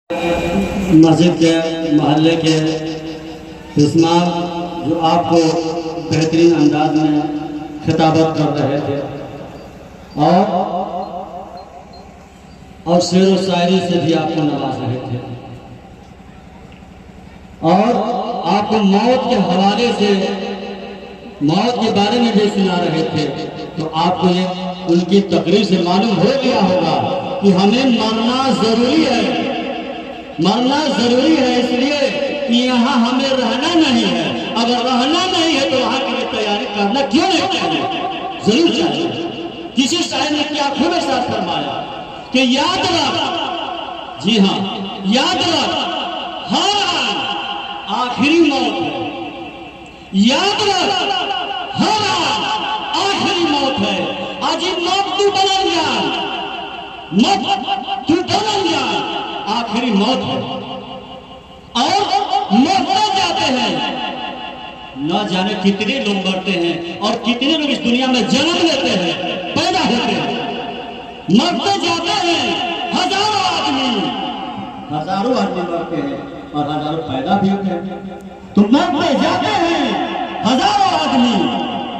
मस्जिद के मोहल्ले के इस्माम जो आपको बेहतरीन अंदाज में खिताबत कर रहे थे और शेर व शायरी से भी आपको नवाज रहे थे और आपको मौत के हवाले से मौत के बारे में भी सुना रहे थे। तो आपको ये उनकी तकरीर से मालूम हो गया होगा कि हमें मरना जरूरी है, मरना जरूरी है, इसलिए कि यहाँ हमें रहना नहीं है। अगर रहना नहीं है तो वहाँ के लिए तैयारी करना क्यों नहीं चाहिए? जरूर चाहिए। किसी शायर ने क्या खूब साथ फरमाया कि याद रख, जी हाँ याद रख, हर आखिरी मौत है। याद रख, हर आखिरी मौत है। अजीब मौत तू बदल जा, मौत तू बदल जा, आखिरी मौत है। और मरते जाते हैं, न जाने कितने लोग मरते हैं और कितने लोग इस दुनिया में जन्म लेते हैं, पैदा होते हैं, मरते जाते हैं। हजारों आदमी मरते हैं और हजारों पैदा भी होते हैं। तो मरते जाते हैं हजारों आदमी।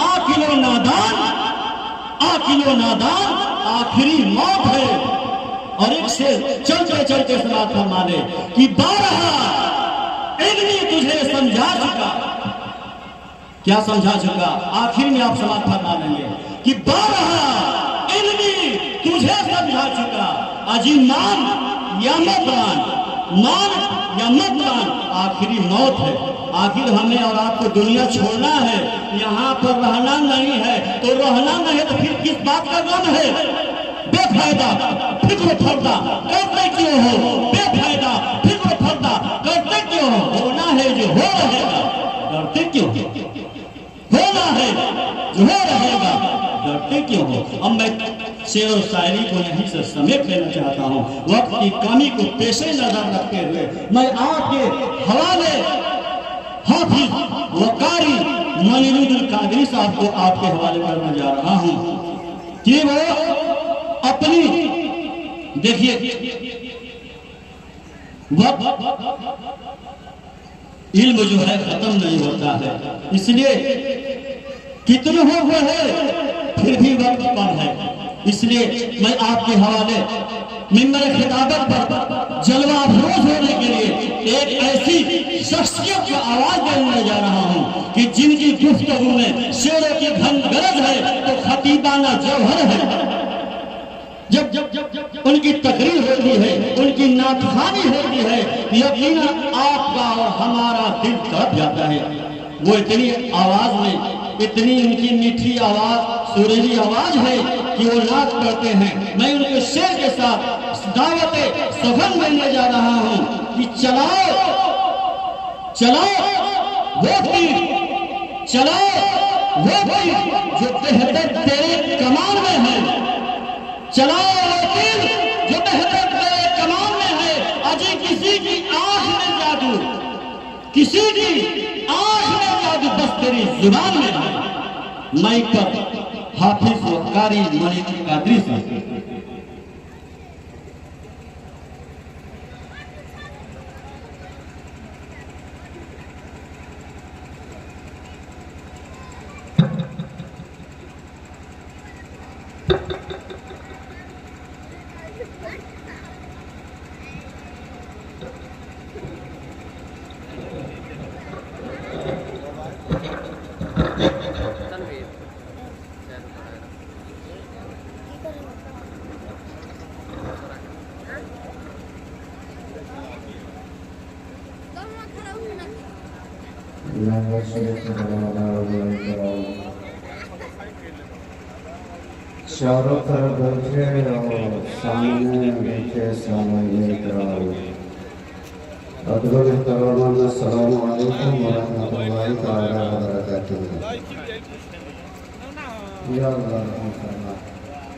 आखिलो नादान, आखिलो नादान, आखिरी मौत है। और एक से चलते चलते समाज फरमाने कि 12 इल्मी तुझे समझा चुका। क्या समझा चुका? आखिर में आप समाज फरमा लेंगे कि 12 इल्मी तुझे समझा चुका। अजी मान या मत मान या मत मान, आखिरी मौत है। आखिर हमें और आपको दुनिया छोड़ना है, यहाँ पर रहना नहीं है। तो रहना नहीं है तो फिर किस बात का गम है? बेफायदा फिक्र फर्दा करते क्यों हो? बेफायदा फिक्र फर्दा करते क्यों हो? होना है जो हो रहेगा, डरते क्यों हो? होना है जो हो रहेगा, डरते क्यों हो? अब मैं शेर और शायरी को यहीं से समेट लेना चाहता हूँ। वक्त की कमी को पेशे नजर रखते हुए मैं आपके हवाले हाफिज वकारी मनीरुद्दीन कादरी साहब को आपके हवाले करने जा रहा हूँ कि वो अपनी, देखिए इल्म जो है खत्म नहीं होता है, इसलिए कितने हो हुए हैं फिर भी वक्त कम है। इसलिए मैं आपके हवाले मिंबर खिताबत पर जलवा अफरोज होने के लिए एक ऐसी शख्सियत को आवाज देने जा रहा हूं कि जिनकी गुफ्तगू में शेरों की घन गरज है तो खतीबाना जौहर है। जब जब जब जब उनकी तकरीर होती है, उनकी नातखानी होती है, यकीनन आपका और हमारा दिल तड़प जाता है। वो इतनी आवाज में, इतनी उनकी मीठी आवाज, सुरीली आवाज है कि वो नाच करते हैं। मैं उनके शेर के साथ दावत सफर में जा रहा हूं कि चलाओ चलाओ वो तीर, चलाओ वो तीर जो बेहतर तेरे कमान में है। चलाओ वो तीर जो बेहतर तेरे कमान में है। अजी किसी की आंख में जादू, किसी की आंख में जादू, बस तेरी जुबान में है। माइक पर हाफिज वकारी मनीरुद्दीन कादरी साहब। चारों तरफ बैठे और सामने बैठे सामने अस्सलामु अलैकुम वरहमतुल्लाहि तआला वबरकातुहू।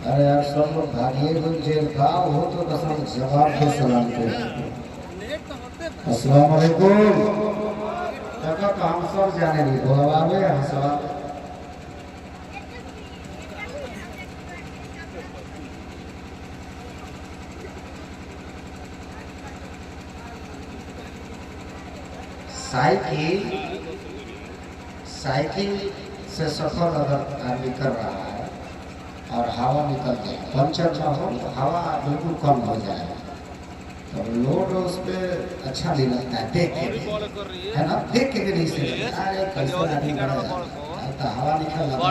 अरे यार सब लोग भागिए कोई जेल खाओ हो तो कसम जवाब के सलाम के अस्सलाम वालेकुम। तका तो हम सब जाने नहीं बोलावे हम सब साइकिल साइकिल से सफर अगर आदमी कर रहा है और हवा निकल जाए, पंचर ना हो तो हवा बिल्कुल कम हो जाए, तो लोड उस पर अच्छा नहीं लगता है देख के, है ना, देख के भी नहीं सही लगता है। कैसे आदमी बढ़ेगा, तो हवा निकल रहा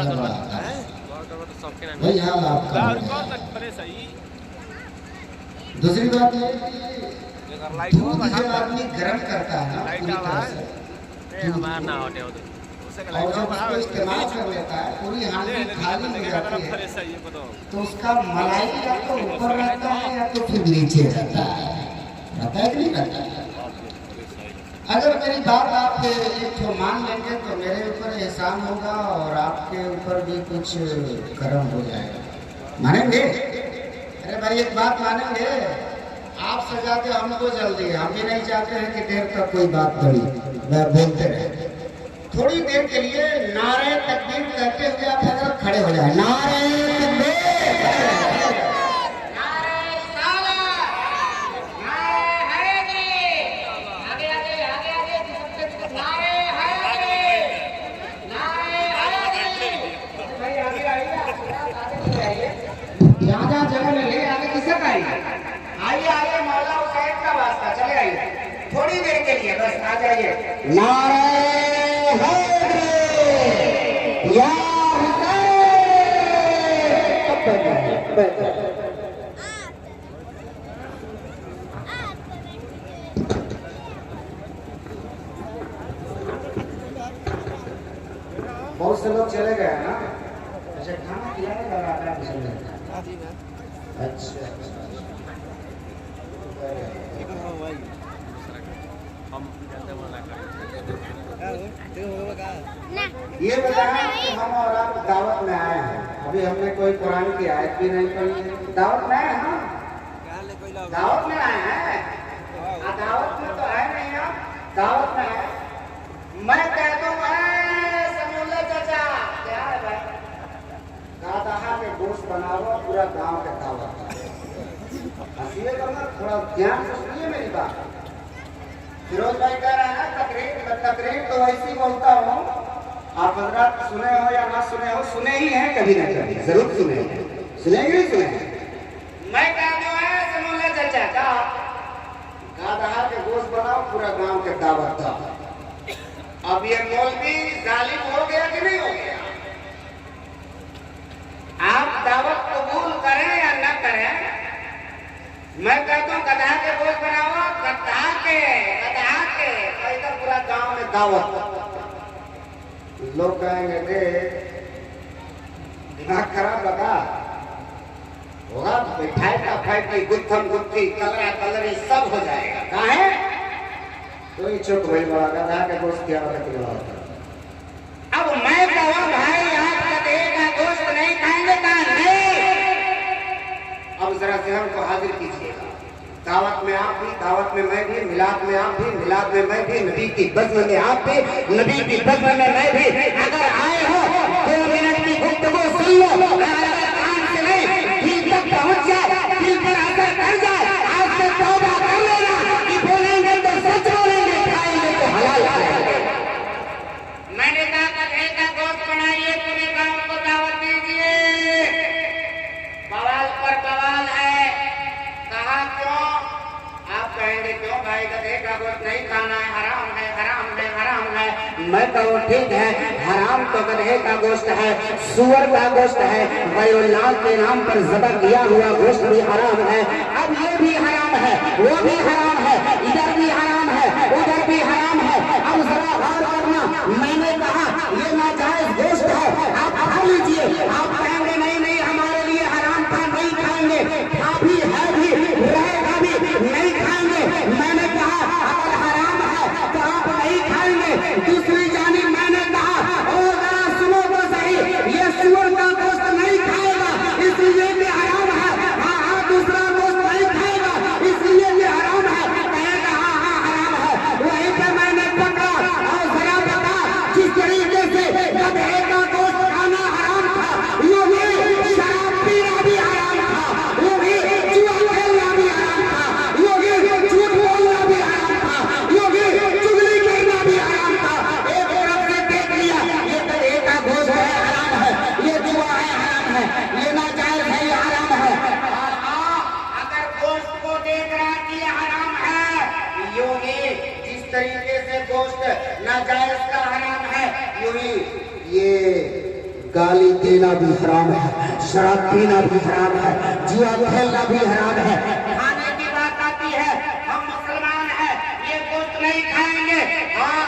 है वही हाल आपका। दूसरी बात ये दूध जो आदमी गर्म करता है ना पूरी तरह से, और जब उसको इस्तेमाल कर लेता है पूरी हांडी खाली हो जाती है, तो उसका मलाई या तो ऊपर रहता है या तो फिर नीचे रहता है कि नहीं रहता है। अगर मेरी बात आप एक तो मान लेंगे तो मेरे ऊपर एहसान होगा और आपके ऊपर भी कुछ कर्म हो जाएगा। मानेंगे? अरे भाई एक बात मानेंगे, आप सजाते हमको जल्दी है, हम भी नहीं चाहते हैं कि देर तक कोई बात बड़ी बोलते रहे। थोड़ी देर के लिए नारे तकबीर कहते हुए आप अगर खड़े हो जाए, नारे तकबीर, नारे साला, नारे हैदरी, आगे आगे आगे आगे नारे हैदरी, नारे हैदरी, भाई आगे आइए, जहाँ जहाँ जगह मिले आगे किसका आइए, आइए आइए, मौला हुसैन का वास्ता, चले आइए थोड़ी देर के लिए बस आ जाइए। नारे या बहुत से लोग चले गए ना, अच्छा खाना खिलाने लगा अच्छा ये बताया कि हम और आप दावत में आए हैं, अभी हमने कोई कुरान की आयत भी नहीं पढ़ी, दावत में आए हैं, दावत में आए हैं, दावत में तो है नहीं, आप दावत में है। मैं कह दूंगा समूले चाचा क्या है भाई, गाधा के गोश्त बनाओ पूरा गांव के दावत, हंसिए करना, थोड़ा ध्यान से सुनिए मेरी बात। फिरोज भाई कह रहा है तकरीर तो ऐसी बोलता हूँ, आप हजरात सुने हो या ना सुने हो, सुने ही हैं कभी ना कभी, जरूर सुने, सुनेंगे ही सुने। मैं कहता हूँ समूले चाचा का गाधा के गोश्त बनाओ पूरा गांव के दावत था। अब ये मौलवी जालिम हो गया कि नहीं हो गया? आप दावत कबूल करें या न करें, मैं कहता हूँ गधा के गोश्त बनाओ, गधा के तो पूरा गांव में दावत। लोग कहेंगे दे दिमाग खराब लगा होगा, मिठाई का फैक्ट्री गुत्थम गुत्थी कलरा कलरी सब हो जाएगा, कहाँ है तो ही चुप भाई बड़ा गधा के गोश्त क्या होता। अब मैं कहूँ भाई आप गधे का गोश्त नहीं खाएंगे कहा नहीं, अब जरा जहन को हाजिर कीजिएगा। दावत में आप भी, दावत में मैं भी, मिलाद में आप भी, मिलाद में मैं भी, नबी की बज़्म में आप भी, नबी की बज़्म में मैं भी। अगर आए हो 2 मिनट की गुफ्तगू सुन लो, कान से नहीं दिल तक पहुंच जाए, दिल पर असर कर जाए, आज से तौबा कर लेना कि बोलेंगे तो सच बोलेंगे, खाएंगे तो हलाल खाएंगे। मैंने कहा गधे का गोश्त बनाइए, पूरे गांव को दावत दीजिए। बवाल पर बवाल है, कहा क्यों? आप कहेंगे क्यों भाई गधे का गोश्त नहीं खाना है, हराम है, हराम है, हराम है। मैं कहूँ ठीक है, हराम तो गधे का गोश्त है, सुअर का गोश्त है, गैरुल्लाह के नाम पर ज़ब्ह किया हुआ गोश्त भी हराम है। अब ये भी हराम है, वो भी हराम है, इधर भी हराम है, उधर भी हराम है। अब जरा गौर करना, मैंने कहा ये नाजायज गोश्त है, आप खा लीजिए। आप कहेंगे नहीं नहीं हमारे लिए हराम था, नहीं खाएंगे, खा भी है भी रहेगा भी, नहीं खाएंगे। मैंने कहा अगर हराम है तो आप नहीं खाएंगे। दूसरी जानिब मैंने कहा और जरा सुनो तो सही, ये सुअर का गोश्त नहीं खाएगा इसलिए भी हराम है, हाँ हाँ दूसरा गोश्त नहीं खाएगा इसलिए भी हराम है, कहेगा हाँ हाँ हराम है। वहीं पे मैंने पकड़ा और जरा बता तरीके से गोश्त नाजायज का हराम है, यूं ही ये गाली देना भी हराम है, शराब पीना भी हराम है, जुआ खेलना भी हराम है। खाने की बात आती है, हम मुसलमान हैं, ये गोश्त नहीं खाएंगे। हाँ,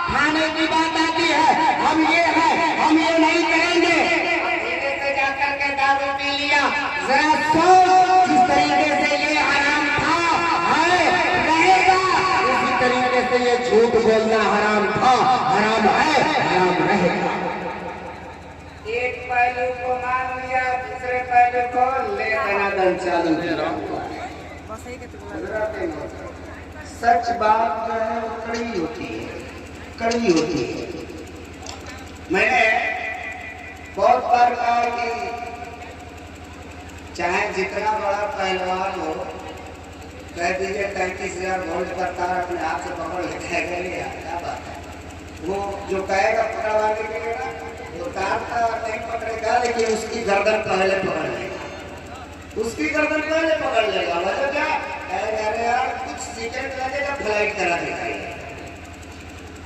खाने की बात आती है, हम ये है, हम ये नहीं करेंगे। धीरे से जाकर के दारू पी लिया, जरा सोच, जिस तरीके से ये हराम था है रहेगा, उसी तरीके से ये झूठ बोलना हराम था, हराम है, हराम रहेगा। एक पहलू को मान लिया, दूसरे पहलू को ले दनादन चालू किया। सच बात जो है वो कड़वी होती है, कड़वी होती है। मैंने बहुत बार कहा कि चाहे जितना बड़ा पहलवान हो, कह दीजिए 33,000 वोल्ट का तार अपने हाथ से पकड़ लेते हैं, क्या बात है। वो जो कहेगा पकड़वाने के लिए ना, वो तार का नहीं पकड़ेगा, लेकिन उसकी गर्दन पहले पकड़ लेगा, उसकी गर्दन पहले पकड़ लेगा। वजह क्या? अरे यार कुछ सेकंड लगेगा, फ्लाइट करा देगा।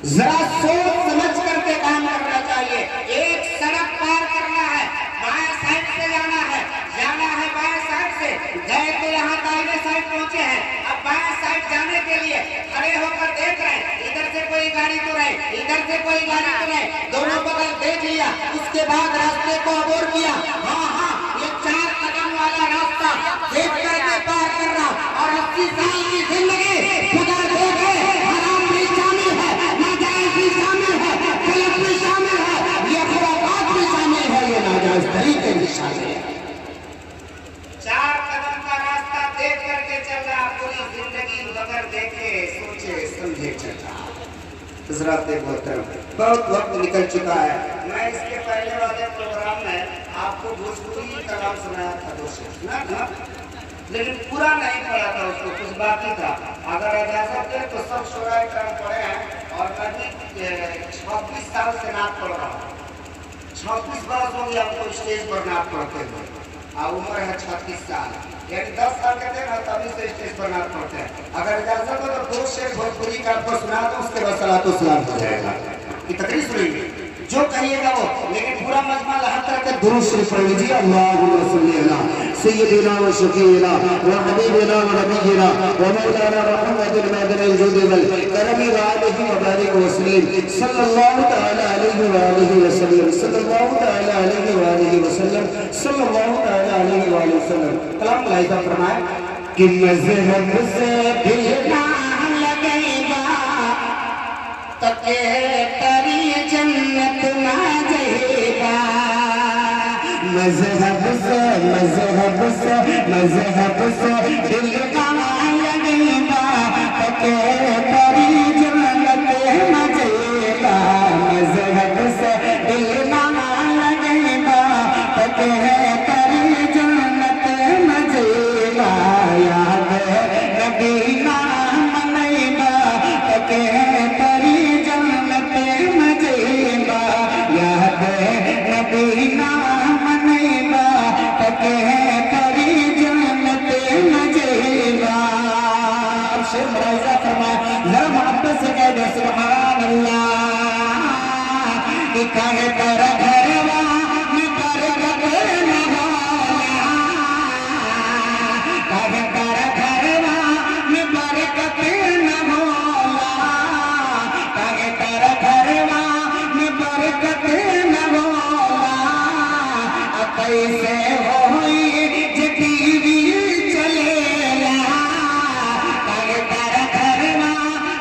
जरा सोच समझ करके काम करना चाहिए। एक सड़क पार करना है, बाएं साइड से जाना है बाएं साइड से, गए तो यहाँ दाहिने साइड पहुंचे हैं। अब बाएं साइड जाने के लिए खड़े होकर देख रहे हैं, इधर से कोई गाड़ी तो नहीं, इधर से कोई गाड़ी तो नहीं, दोनों बगल देख लिया, उसके बाद रास्ते को अबोर किया। हाँ, ये 4 कदम वाला रास्ता देख करके पार करना, और 80 साल की जिंदगी खुदा देखे, हराम भी शामिल है, नाजायज भी शामिल है, गलत भी शामिल है, ये खुराफात भी शामिल है, ये नाजायज तरीके भी शामिल है। 4 कदम का रास्ता देख करके चल रहा, पूरी जिंदगी बगैर देखे सोचे समझे चल रहा। बहुत वक्त निकल चुका है। मैं इसके पहले वाले प्रोग्राम में आपको भोजपुरी कलाम सुनाया था, दोस्तों ना, लेकिन पूरा नहीं पढ़ा था, उसको कुछ बाकी था। अगर इजाजत है तो सब शुरा करम पढ़े हैं, और मैं भी 26 साल से नाच पढ़ रहा हूँ। 26 बरस हो गया आपको स्टेज पर नाच पढ़ते हुए, और उम्र है 36 साल, यानी 10 साल के थे ना तभी से स्टेज पर नाच पढ़ते हैं। अगर इजाजत हो तो 2 शेर भोजपुरी का आपको सुना दो, उसके बाद सलातो सलाम हो जाएगा। ये तकरीर सुनेंगे जो कहिएगा वो, लेकिन पूरा मजमा हर तरह के दुरूद शरीफ पढ़ लीजिए। अल्लाहुम्मा सल्ली अला सय्यिदिना व शफीना व हबीबिना व नबीना व मौलाना मुहम्मदिन मदनिल जुद वल करम व आलिहि व बारिक व सल्लिम सल्लल्लाहु तआला अलैहि व आलिहि व सल्लम सल्लल्लाहु तआला अलैहि व आलिहि व सल्लम सल्लल्लाहु तआला अलैहि व आलिहि व सल्लम। कलाम लाइजा फरमाए कि मज़हब से दिल ना लगेगा तके तेरी जन्नत ना जाएगा। मज़हब से दिल ना लगेगा तके तेरी जन्नत ना जाएगा। मज़हब से दिल ना लगेगा तके तेरी जन्नत ना जाएगा। याद नबी ना मनेगा तके सुभान अल्लाह कि कहे कर घरवा में बरकत न होला, कहे कर घरवा में बरकत न होला, कहे कर घरवा में बरकत न होला। कैसे होई जे टीवी चलेला, कहे कर घरवा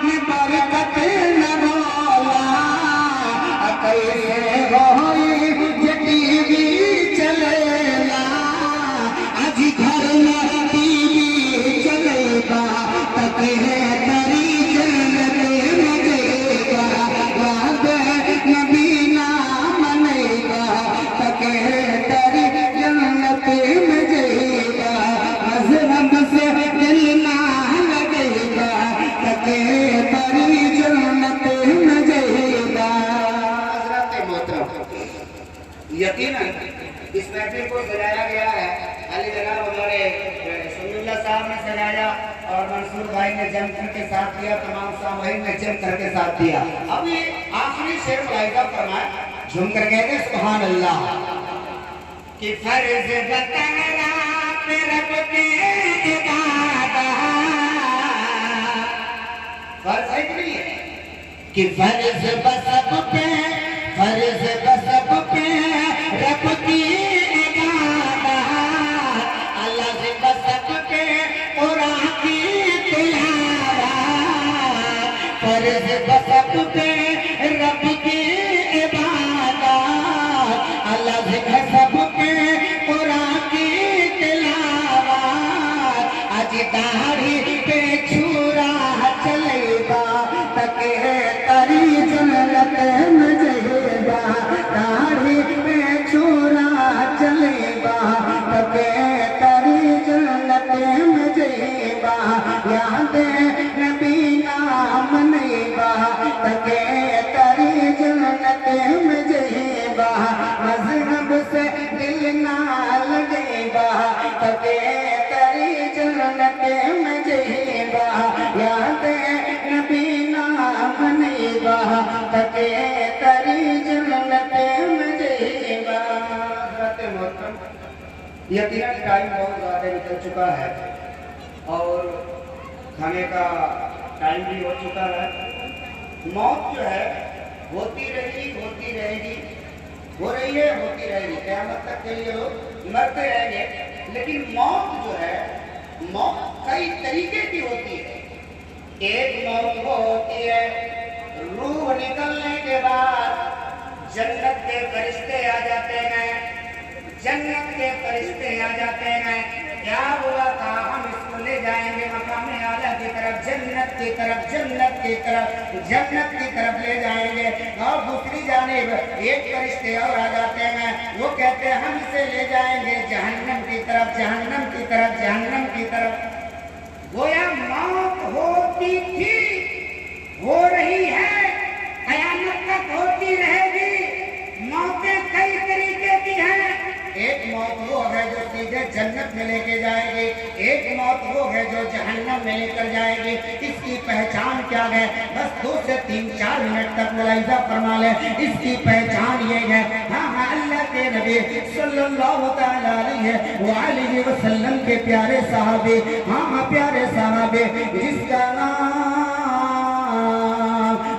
में बरकत न होला। कैसे होई जे टीवी चलेला, आज घर में टीवी चलेगा तक है तेरी जन्नत में जाएगा। याद नबी ना मनेगा तक है तेरी जन्नत में जाएगा। मज़हब से दिल ना लगेगा तक है तेरी जन्नत में जाएगा। यकीनन इस महफिल को सजाया गया है, अली जनाब हमारे सुन्नुल्लाह साहब ने सजाया, और मंसूर भाई ने जम करके साथ दिया, तमाम सामहीन ने जम करके साथ दिया। अब ये आखिरी शेर मुलाहिजा फरमाए, झूम कर कहते सुभान अल्लाह कि फर्ज बताया रब के इबादत, फर्ज है कि फर्ज बसब पे, फर्ज बसब पे रब की इबादत, अल्लाह से बसब पे कुरान की तिलावत, फर्ज बसब पे रब की इबादत, अल्लाह से बसब पे कुरान की तिलावत, आज दाढ़ी पे छुरा चलेगा तके तरी जन्नत में जहेगा, दाढ़ी पे छुरा चलेगा तके तरी जन्नत में जहेगा, याद नबी नाम नएगा तके तरी जन्नत में जहेगा, मजहब से दिल ना लगेगा तके तरी जन्नत में जहेगा, याद नबी नाम नएगा तके तरी जन्नत में जहेगा। यकीनन टाइम बहुत ज़्यादा निकल चुका है और खाने का टाइम भी हो चुका है। मौत जो है होती रहेगी, होती रहेगी, हो रही है, होती रहेगी, क़यामत तक के लिए लोग मरते रहेंगे। लेकिन मौत जो है, मौत कई तरीके की होती है। एक मौत वो होती है रूह निकलने के बाद जन्नत के फरिश्ते आ जाते हैं, जन्नत के फरिश्ते आ जाते हैं, क्या हुआ था हम इसको ले जाएंगे मकाम आला की तरफ, जन्नत की तरफ, जन्नत की तरफ, जन्नत की तरफ ले जाएंगे। और दूसरी जानिब एक फरिश्ते और आ जाते हैं, वो कहते हैं हम इसे ले जाएंगे जहन्नम की तरफ, जहन्नम की तरफ, जहन्नम की तरफ। गोया मौत होती थी, हो रही है, क़यामत तक होती रहेगी। मौतें कई तरीके की हैं। एक मौत वो है जो सीधे जन्नत में लेके जाएगी, एक मौत वो है जो जहन्नम में लेकर जाएगी। इसकी पहचान क्या है? बस 2 से 3-4 मिनट तक मुलाहिजा फरमा ले। इसकी पहचान ये है, हाँ अल्लाह के नबी सल्लल्लाहु तआला अलैहि वसल्लम के प्यारे साहबे, हाँ प्यारे साहबे, जिसका नाम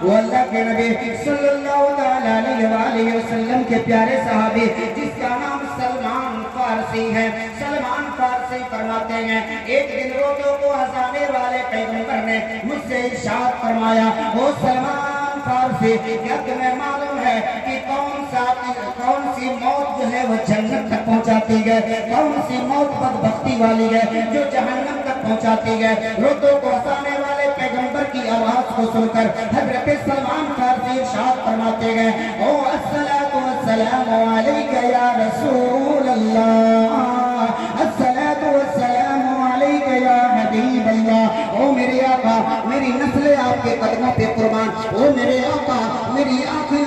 वो अल्लाह के नबी सल्लल्लाहु तआला अलैहि वसल्लम के प्यारे साहबे, जिसका नाम सलमान फारसी है। सलमान फारसी फरमाते हैं, एक दिन रोज़ों को हंसाने वाले पैगंबर ने मुझसे इरशाद फरमाया, ओ सलमान फारसी, क्या तुम्हें मालूम है कि कौन सी मौत जो है वो जन्नत तक पहुंचाती है, कौन सी मौत बदबख्ती वाली है जो जहन्नम तक पहुंचाती है? रोज़ों को हंसाने वाले पैगंबर की आवाज को सुनकर हज़रत सलमान फारसी इरशाद फरमाते हैं, ओ अस्सलातु वस्सलामु अलैका या रसूल अल्लाह, अस्सलातु वस्सलामु अलैका या हबीब अल्लाह। ओ मेरे आका, मेरी नस्ल आपके कदमों पे कुर्बान, ओ मेरे आका, मेरी आंखें,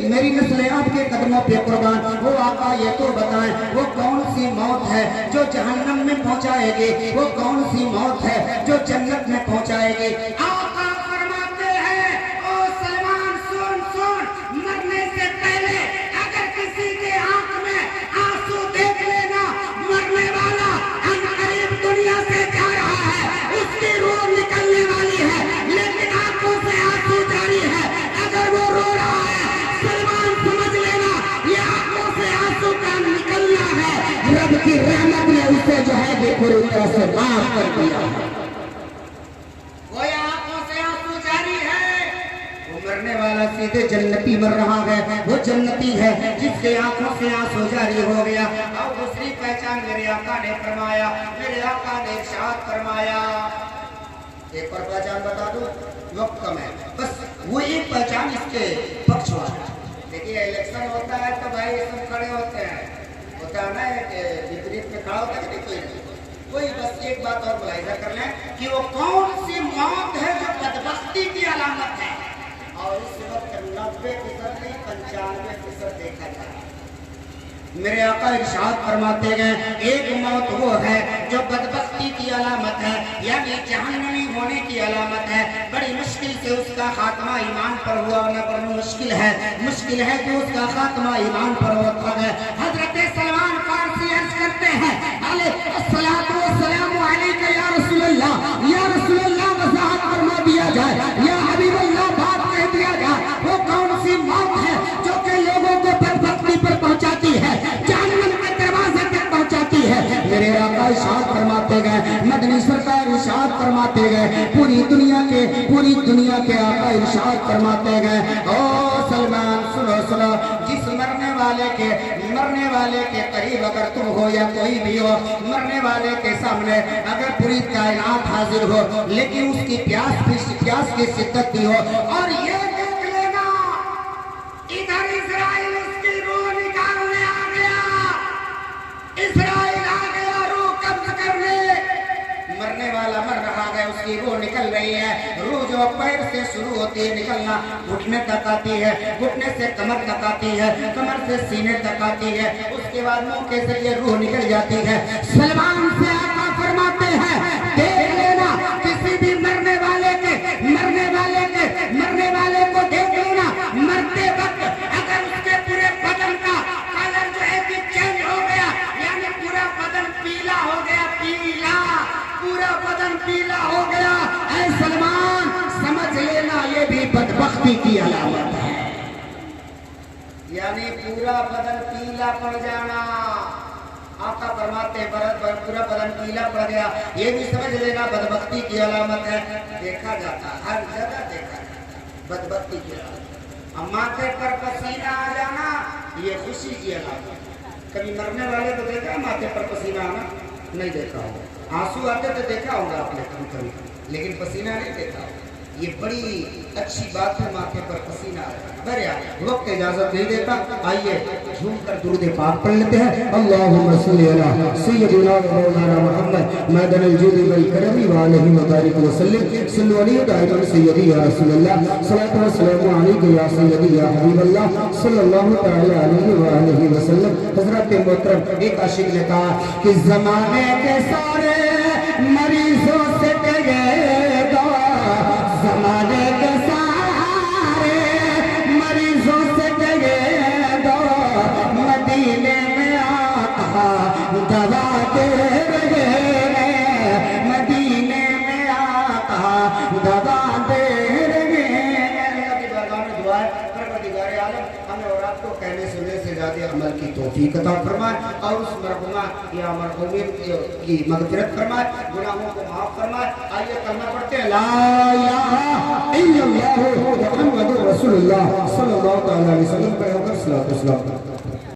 मेरी नस्ल आपके कदमों पे कुर्बान। वो आका ये तो बताएं, वो कौन सी मौत है जो जहन्नम में पहुंचाएगी, वो कौन सी मौत है जो जन्नत में पहुंचाएगी? आका फरमाते हैं, ओ सलमान सुन सुन, मरने से पहले अगर किसी के आंख में आंसू देख लेना, मरने वाला अनकरीब दुनिया से जा रहा है, उसकी रूह निकलने वाली है, लेकिन आंखों से आंसू जारी है। अगर वो रो रहा है, सलमान समझ लेना ये आंखों से आंसू का निकलना है। रब की रहमत ने उसे जो है पूरी तरह से माफ कर दिया। मरने वाला सीधे जन्नती मर रहा है, वो जन्नती है जिसके आंखों से आंसू जारी हो गया। और दूसरी पहचान मेरे आका ने फरमाया, मेरे आका ने इरशाद फरमाया, एक और पहचान बता दूं, वक्त कम है, बस वो एक पहचान इसके पक्ष वाला। देखिए इलेक्शन होता है तो भाई सब खड़े होते हैं, होता है ना विपरीत में खड़ा होता है कि कोई बस एक बात और मुलाहिजा कर लें कि वो कौन सी मौत है जो बदबख्ती की अलामत है। और इस वक्त 90% नहीं 95% देखा जाए। मेरे आका इरशाद फरमाते हैं, एक मौत वो है जो बदबख्ती की अलामत है, यानी जहन्नमी होने की अलामत है। बड़ी मुश्किल से उसका खात्मा ईमान पर हुआ, वरना बड़ी मुश्किल है कि उसका खात्मा ईमान पर होता है। हजरत सलमान फारसी अर्ज करते हैं, अलैहिस्सलातु वस्सलामु अलैका या रसूलल्लाह, वज़ाहत फरमा दिया जाए, या हबीबल्लाह बात कह दिया जाए, वो कौन सी मौत है जो कि लोगों को बदबख्ती पर पहुंचाती है, जहन्नम के दरवाजे तक पहुंचाती है। मेरे आका इरशाद फरमाते गए, मदनी सरकार इरशाद फरमाते गए, पूरी दुनिया के आका इरशाद फरमाते गए, ओ सलमान सुनो, जिस मरने वाले के करीब अगर तुम हो या कोई भी हो, मरने वाले के सामने अगर पूरी कायनात हाजिर हो, लेकिन उसकी प्यास की शिद्दत भी हो, और ये देख लेना इधर इजराइल उसकी रूह निकालने आ गया, इजराइल आ गया रूह कब्ज करने। मरने वाला मर रहा है, उसकी रूह निकल रही है। रूह जो पैर से शुरू होती है निकलना, घुटने तक आती है, घुटने से कमर तक आती है, कमर से सीने तक आती है, उसके बाद मुंह के जरिए रूह निकल जाती है। सलमान से आका फरमाते हैं, देख लेना किसी भी मरने वाले को देख लेना, मरते वक्त अगर उसके पूरे बदन का कलर जो है कि चेंज हो गया, यानी पूरा बदन पीला हो गया, पूरा बदन पीला हो गया, ऐ सलमान समझ लेना ये भी बदबख्ती की अलामत है। यानी पूरा बदन पीला पड़ जाना, आका फरमाते पूरा बदन पीला पड़ गया, ये भी समझ लेना बदबख्ती की अलामत है। देखा जाता, हर जगह देखा जाता बदबख्ती की अलामत। अब माथे पर पसीना आ जाना ये खुशी की अलामत। कभी मरने वाले को देखा माथे पर पसीना आना? नहीं देखा होगा। आंसू आते तो देखा होगा आपने कभी, लेकिन पसीना नहीं देखा होगा। ये बड़ी अच्छी बात है, माथे पर पसीना आया। वक्त इजाजत नहीं देता, आइए झूम कर दुरूद पाक पढ़ लेते हैं। अल्लाहुम्मा सल्ली अला सय्यिदिना व मौलाना मुहम्मद मदनिल जुदी वल करमी व अलैहि व बारिक व सल्लिम सल्लु अलैहि दाइमन सय्यदी या रसूलल्लाह सल्लल्लाहु अलैहि वसल्लम अलैहि या सय्यदी या हबीबल्लाह सल्लल्लाहु तआला अलैहि व आलिहि व सल्लम। हजरत मोहतरम एक आशिक ने कहा कि ज़माने के सारे मरीजों से डरेगा, ज़माने के सारे मरीजों से डरेगा, मदीने में आका दवा दे रहे, मदीने में आका दवा दे रहे। अल्लाह की बारगाह में दुआ है, परवरदिगार आलम हमें और आपको कहने सुनने से ज़्यादा अमल की तौफीक अता फरमाए, और उस मरहुमा या मरहुमीन की मग़फ़िरत फरमाए, गुनाहों को माफ फरमाए। आइए कलमा पढ़ते हैं, ला इलाहा इल्लल्लाहु मुहम्मदुर रसूलुल्लाह सल्लल्लाहु अलैहि वसल्लम।